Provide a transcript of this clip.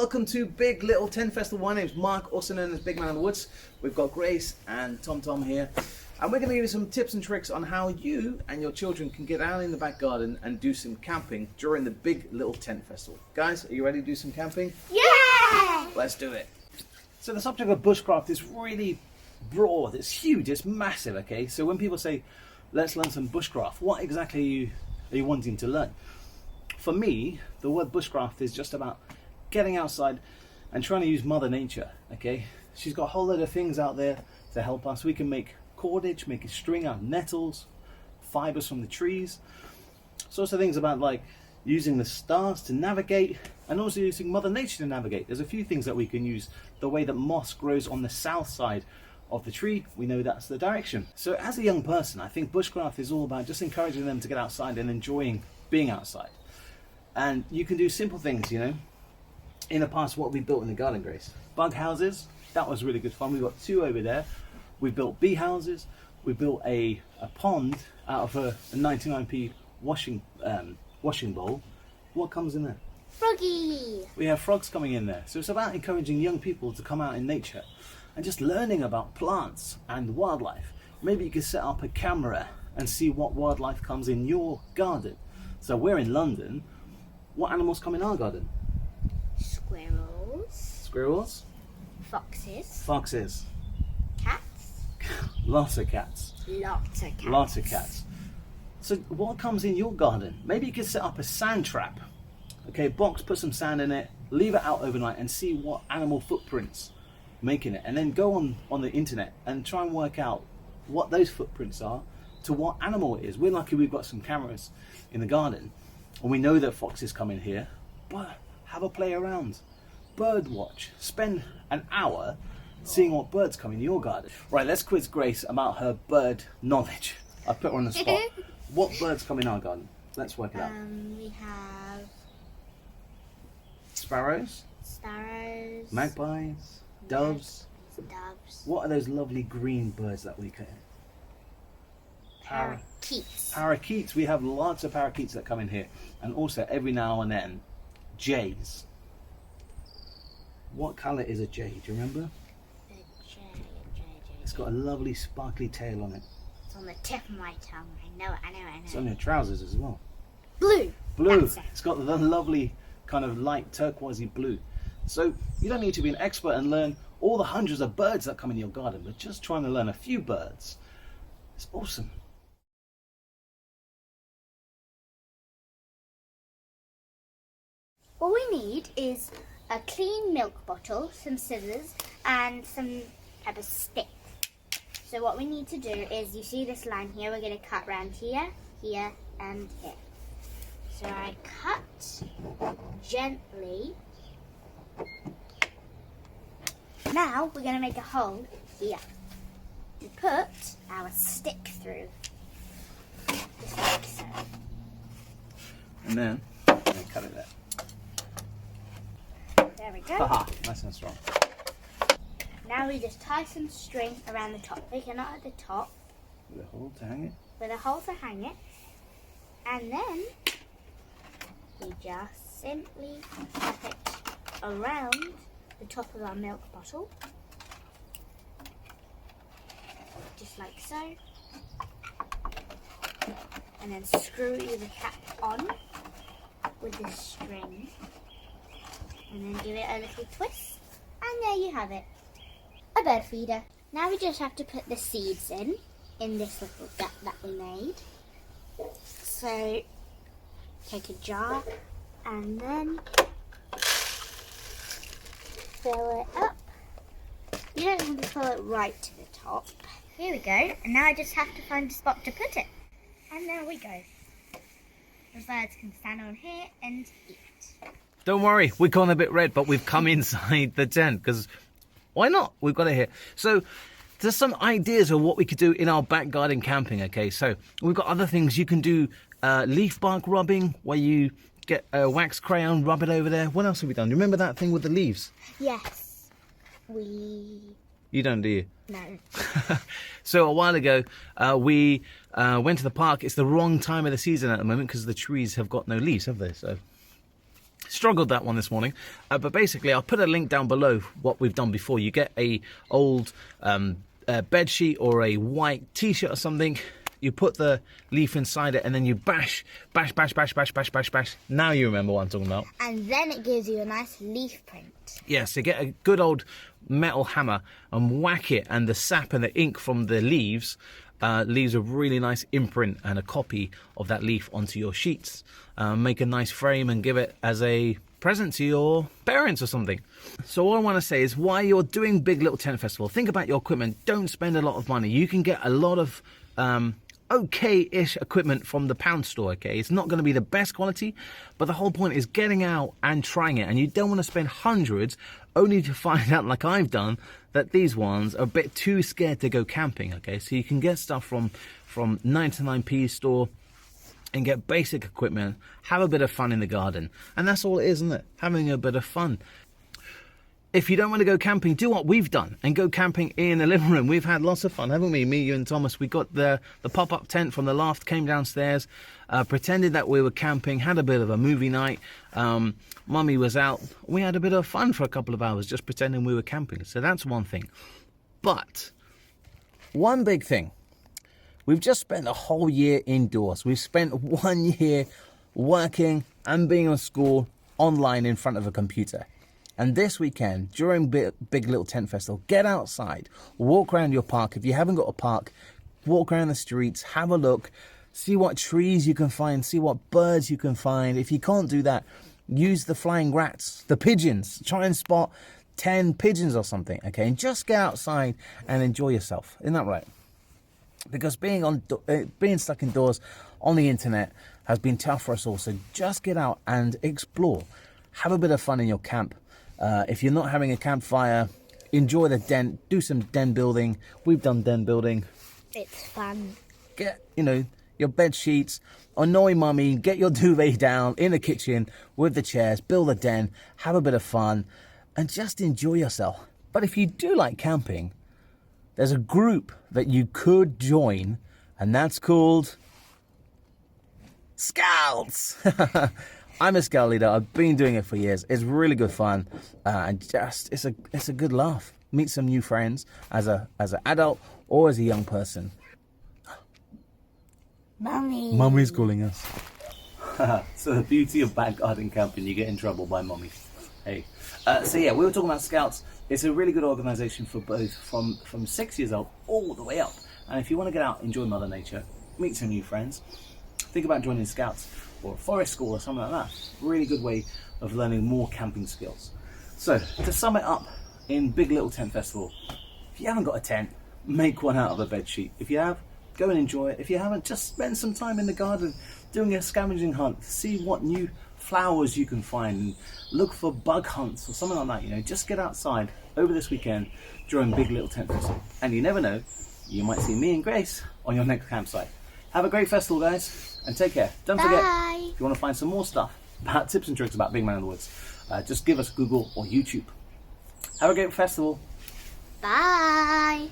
welcome to Big Little Tent Festival. My name's Mark, also known as Big Man in the Woods. We've got Grace and Tom here, and we're going to give you some tips and tricks on how you and your children can get out in the back garden and do some camping during the Big Little Tent Festival. Guys, are you ready to do some camping? Yeah! Let's do it. So the subject of bushcraft is really broad, it's huge, it's massive, okay? So when people say, let's learn some bushcraft, what exactly are you wanting to learn? For me, the word bushcraft is just about getting outside and trying to use Mother Nature, okay? She's got a whole load of things out there to help us. We can make cordage, make a string out of nettles, fibers from the trees, sorts of things about like using the stars to navigate and also using Mother Nature to navigate. There's a few things that we can use. The way that moss grows on the south side of the tree, we know that's the direction. So as a young person, I think bushcraft is all about just encouraging them to get outside and enjoying being outside. And you can do simple things, you know. In the past, what we built in the garden, Grace? Bug houses. That was really good fun. We've got 2 over there. We built bee houses. We built a pond out of a 99p washing bowl. What comes in there? Froggy! We have frogs coming in there. So it's about encouraging young people to come out in nature and just learning about plants and wildlife. Maybe you could set up a camera and see what wildlife comes in your garden. So we're in London. What animals come in our garden? Squirrels. Squirrels. Foxes. Foxes. Cats. Lots of cats. Lots of cats. Lots of cats. So what comes in your garden? Maybe you could set up a sand trap. Okay, box, put some sand in it, leave it out overnight and see what animal footprints make in it. And then go on the internet and try and work out what those footprints are to what animal it is. We're lucky we've got some cameras in the garden and we know that foxes come in here, but have a play around. Bird watch. Spend an hour seeing what birds come in your garden. Right, let's quiz Grace about her bird knowledge. I put her on the spot. What birds come in our garden? Let's work it out. We have Sparrows, magpies, doves. Doves. What are those lovely green birds that we get? Parakeets. Parakeets. We have lots of parakeets that come in here, and also every now and then, jays. What colour is a jay? Do you remember? It's got a lovely sparkly tail on it. It's on the tip of my tongue. I know. It's on your trousers as well. Blue. Blue. It's got the lovely kind of light turquoisey blue. So you don't need to be an expert and learn all the hundreds of birds that come in your garden, but just trying to learn a few birds. It's awesome. All we need is a clean milk bottle, some scissors, and some type of stick. So what we need to do is, you see this line here, we're going to cut around here, here, and here. So I cut gently. Now we're going to make a hole here to put our stick through, just like so. And then cut it there. There we go. Haha, nice and strong. Now we just tie some string around the top. Make a knot at the top. With a hole to hang it. With a hole to hang it. And then we just simply wrap it around the top of our milk bottle. Just like so. And then screw the cap on with the string. And then give it a little twist. And there you have it. A bird feeder. Now we just have to put the seeds in this little gap that we made. So take a jar and then fill it up. You don't have to fill it right to the top. Here we go. And now I just have to find a spot to put it. And there we go. The birds can stand on here and eat. Don't worry, we've gone a bit red, but we've come inside the tent because why not? We've got it here. So there's some ideas of what we could do in our back garden camping, okay? So we've got other things. You can do leaf bark rubbing, where you get a wax crayon, rub it over there. What else have we done? Do you remember that thing with the leaves? Yes. You don't, do you? No. So a while ago, we went to the park. It's the wrong time of the season at the moment because the trees have got no leaves, have they? So Struggled that one this morning, but basically I'll put a link down below what we've done before. You get a old bed sheet or a white t-shirt or something, you put the leaf inside it, and then you bash. Now you remember what I'm talking about. And then it gives you a nice leaf print. Yeah, so get a good old metal hammer and whack it, and the sap and the ink from the leaves leaves a really nice imprint and a copy of that leaf onto your sheets. Make a nice frame and give it as a present to your parents or something. So all I want to say is, while you're doing Big Little Tent Festival, think about your equipment. Don't spend a lot of money. You can get a lot of okay-ish equipment from the pound store, okay? It's not going to be the best quality, but the whole point is getting out and trying it. And you don't want to spend hundreds only to find out, like I've done, that these ones are a bit too scared to go camping, okay? So you can get stuff from 99p store and get basic equipment, have a bit of fun in the garden. And that's all it is, isn't it? Having a bit of fun. If you don't want to go camping, do what we've done and go camping in the living room. We've had lots of fun, haven't we? Me, you and Thomas. We got the pop-up tent from the loft, came downstairs, pretended that we were camping, had a bit of a movie night. Mummy was out. We had a bit of fun for a couple of hours just pretending we were camping. So that's one thing. But one big thing. We've just spent a whole year indoors. We've spent 1 year working and being on school online in front of a computer. And this weekend, during Big Little Tent Festival, get outside, walk around your park. If you haven't got a park, walk around the streets, have a look, see what trees you can find, see what birds you can find. If you can't do that, use the flying rats, the pigeons. Try and spot 10 pigeons or something, okay? And just get outside and enjoy yourself. Isn't that right? Because being stuck indoors on the internet has been tough for us all. So just get out and explore. Have a bit of fun in your camp. If you're not having a campfire, enjoy the den. Do some den building. We've done den building. It's fun. Get, your bed sheets. Annoy mummy. Get your duvet down in the kitchen with the chairs. Build a den. Have a bit of fun. And just enjoy yourself. But if you do like camping, there's a group that you could join. And that's called Scouts. I'm a scout leader. I've been doing it for years. It's really good fun, and just it's a good laugh. Meet some new friends as an adult or as a young person. Mummy's calling us. So the beauty of back garden camping, you get in trouble by mummy. Hey, so yeah, we were talking about Scouts. It's a really good organisation for both from 6 years old all the way up. And if you want to get out, enjoy Mother Nature, meet some new friends, think about joining Scouts or a forest school or something like that. Really good way of learning more camping skills. So to sum it up, in Big Little Tent Festival, if you haven't got a tent, make one out of a bed sheet. If you have, go and enjoy it. If you haven't, just spend some time in the garden doing a scavenging hunt. See what new flowers you can find and look for bug hunts or something like that. Just get outside over this weekend during Big Little Tent Festival. And you never know, you might see me and Grace on your next campsite. Have a great festival, guys, and take care. Don't forget, if you want to find some more stuff about tips and tricks about Big Man in the Woods, just give us Google or YouTube. Have a great festival. Bye.